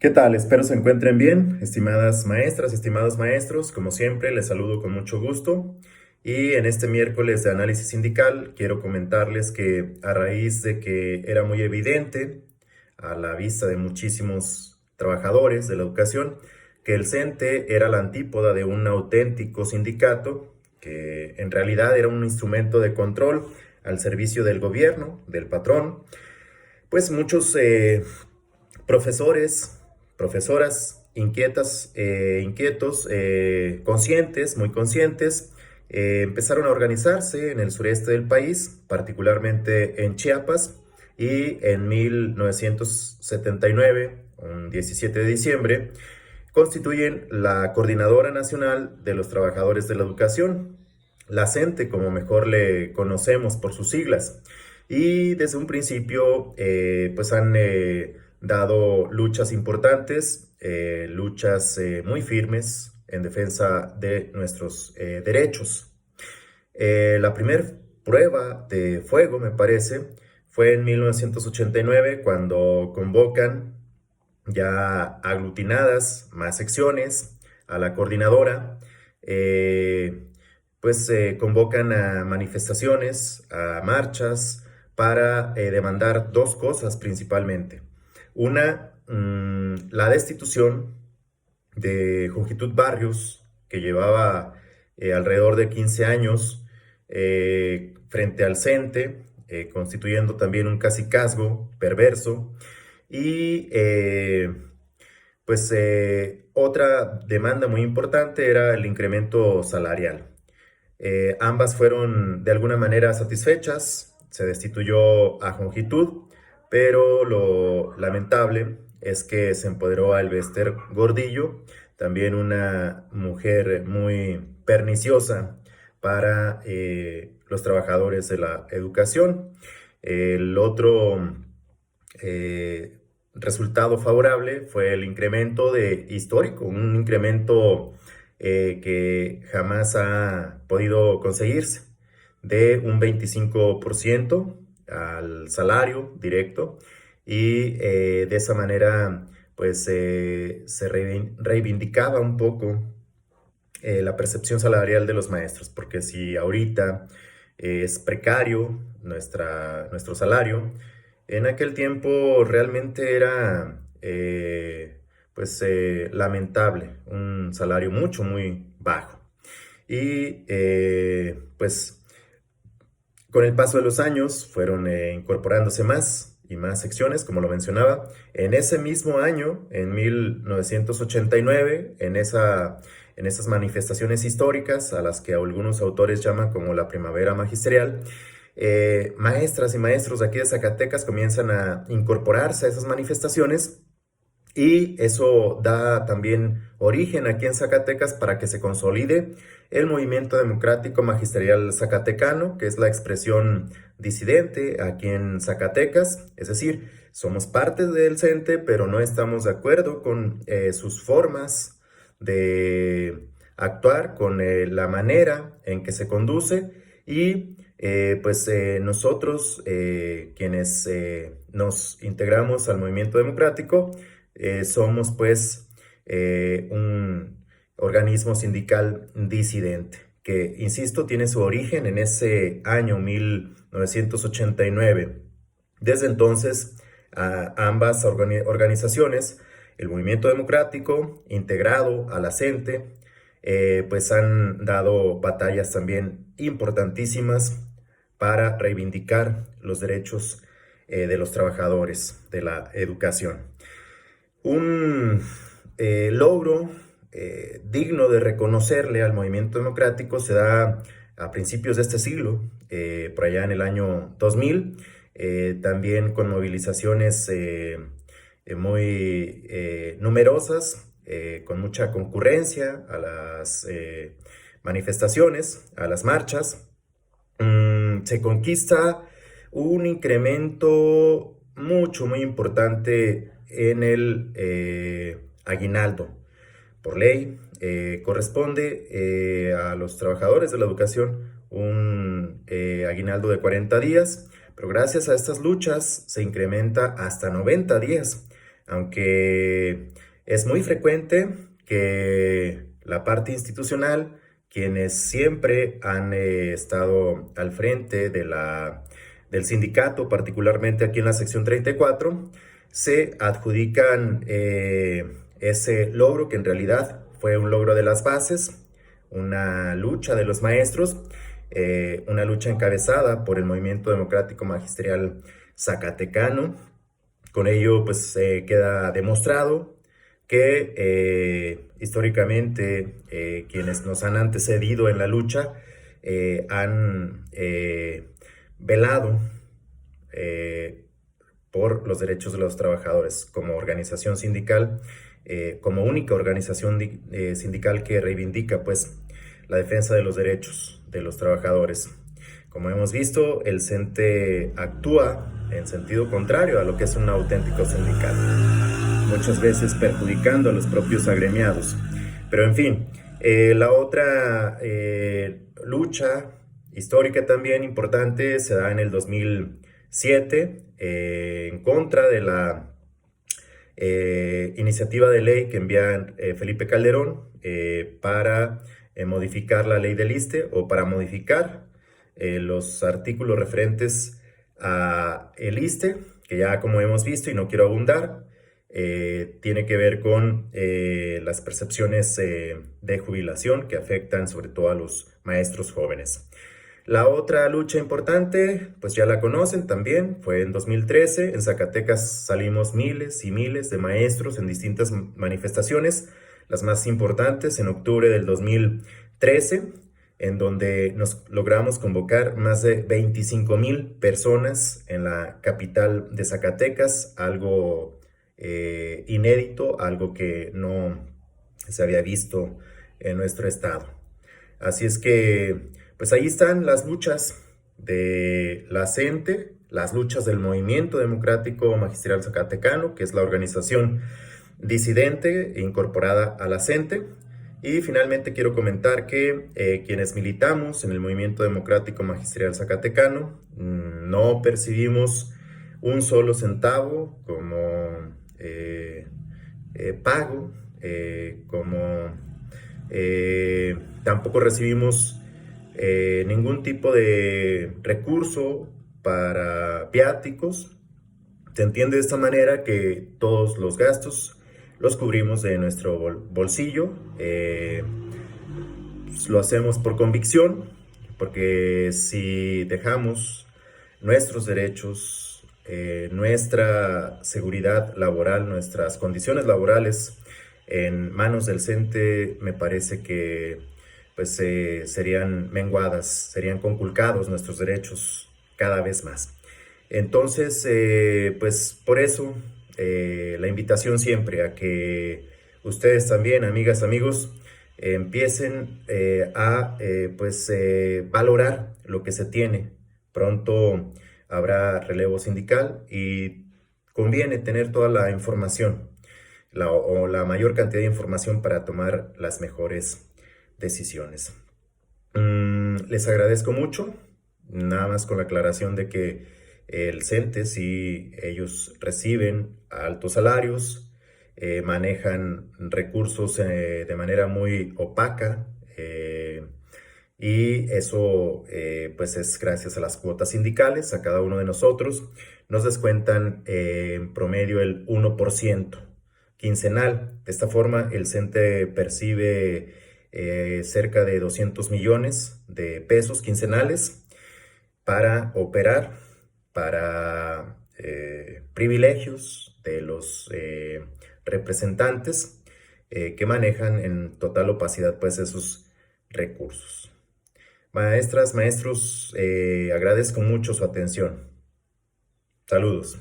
¿Qué tal? Espero se encuentren bien, estimadas maestras, estimados maestros. Como siempre, les saludo con mucho gusto. Y en este miércoles de análisis sindical, quiero comentarles que a raíz de que era muy evidente a la vista de muchísimos trabajadores de la educación que el CENTE era la antípoda de un auténtico sindicato, que en realidad era un instrumento de control al servicio del gobierno, del patrón, pues muchos profesores, profesoras inquietas, inquietos, conscientes, muy conscientes, empezaron a organizarse en el sureste del país, particularmente en Chiapas, y en 1979, un 17 de diciembre, constituyen la Coordinadora Nacional de los Trabajadores de la Educación, la CENTE, como mejor le conocemos por sus siglas. Y desde un principio, pues han dado luchas importantes, luchas muy firmes en defensa de nuestros derechos. La primera prueba de fuego, me parece, fue en 1989 cuando convocan ya aglutinadas más secciones a la coordinadora, convocan a manifestaciones, a marchas, para demandar dos cosas principalmente. Una, la destitución de Jongitud Barrios, que llevaba alrededor de 15 años frente al CENTE, constituyendo también un cacicazgo perverso. Y otra demanda muy importante era el incremento salarial. Ambas fueron de alguna manera satisfechas, se destituyó a Jongitud, pero lo lamentable es que se empoderó a Elbester Gordillo, también una mujer muy perniciosa para los trabajadores de la educación. El otro resultado favorable fue el incremento histórico, un incremento que jamás ha podido conseguirse, de un 25% al salario directo, y de esa manera se reivindicaba un poco la percepción salarial de los maestros, porque si ahorita es precario nuestro salario, en aquel tiempo realmente era lamentable, un salario muy bajo. Y con el paso de los años fueron incorporándose más y más secciones, como lo mencionaba. En ese mismo año, en 1989, en esas manifestaciones históricas a las que algunos autores llaman como la primavera magisterial, maestras y maestros de aquí de Zacatecas comienzan a incorporarse a esas manifestaciones, y eso da también origen aquí en Zacatecas para que se consolide el movimiento democrático magisterial zacatecano, que es la expresión disidente aquí en Zacatecas. Es decir, somos parte del CENTE, pero no estamos de acuerdo con sus formas de actuar, con la manera en que se conduce, y nosotros, quienes nos integramos al movimiento democrático, somos un organismo sindical disidente, que, insisto, tiene su origen en ese año 1989. Desde entonces, ambas organizaciones, el movimiento democrático integrado a la CENTE, han dado batallas también importantísimas para reivindicar los derechos de los trabajadores de la educación. Un logro digno de reconocerle al movimiento democrático se da a principios de este siglo, por allá en el año 2000, también con movilizaciones muy numerosas, con mucha concurrencia a las manifestaciones, a las marchas. Se conquista un incremento muy importante en el aguinaldo. Por ley, corresponde a los trabajadores de la educación un aguinaldo de 40 días, pero gracias a estas luchas se incrementa hasta 90 días. aunque es muy frecuente que la parte institucional, quienes siempre han estado al frente del sindicato, particularmente aquí en la sección 34, se adjudican ese logro que en realidad fue un logro de las bases, una lucha de los maestros, una lucha encabezada por el Movimiento Democrático Magisterial Zacatecano. Con ello, pues queda demostrado que históricamente quienes nos han antecedido en la lucha han velado por los derechos de los trabajadores como organización sindical, como única organización sindical que reivindica pues la defensa de los derechos de los trabajadores. Como hemos visto, el CENTE actúa en sentido contrario a lo que es un auténtico sindicato, muchas veces perjudicando a los propios agremiados. Pero en fin, la otra lucha histórica también importante se da en el 2007 en contra de la iniciativa de ley que envía Felipe Calderón para modificar la ley del ISSSTE o para modificar los artículos referentes a el ISSSTE, que ya como hemos visto y no quiero abundar, tiene que ver con las percepciones de jubilación que afectan sobre todo a los maestros jóvenes. La otra lucha importante, pues ya la conocen también, fue en 2013. En Zacatecas salimos miles y miles de maestros en distintas manifestaciones, las más importantes en octubre del 2013, en donde nos logramos convocar más de 25,000 personas en la capital de Zacatecas, algo inédito, algo que no se había visto en nuestro estado. Así es que, pues ahí están las luchas de la CENTE, las luchas del Movimiento Democrático Magisterial Zacatecano, que es la organización disidente e incorporada a la CENTE. Y finalmente quiero comentar que quienes militamos en el Movimiento Democrático Magisterial Zacatecano no percibimos un solo centavo como pago, tampoco recibimos ningún tipo de recurso para viáticos. Se entiende de esta manera que todos los gastos los cubrimos de nuestro bolsillo. Lo hacemos por convicción, porque si dejamos nuestros derechos, nuestra seguridad laboral, nuestras condiciones laborales en manos del CENTE, me parece que pues serían menguadas, serían conculcados nuestros derechos cada vez más. Entonces, pues por eso la invitación siempre a que ustedes también, amigas, amigos, empiecen a valorar lo que se tiene. Pronto habrá relevo sindical y conviene tener toda la información o la mayor cantidad de información para tomar las mejores decisiones. Les agradezco mucho, nada más con la aclaración de que el CENTE, si ellos reciben altos salarios, manejan recursos de manera muy opaca, y eso pues es gracias a las cuotas sindicales. A cada uno de nosotros nos descuentan en promedio el 1% quincenal. De esta forma el CENTE percibe cerca de 200 millones de pesos quincenales para operar, para privilegios de los representantes que manejan en total opacidad pues esos recursos. Maestras, maestros, agradezco mucho su atención. Saludos.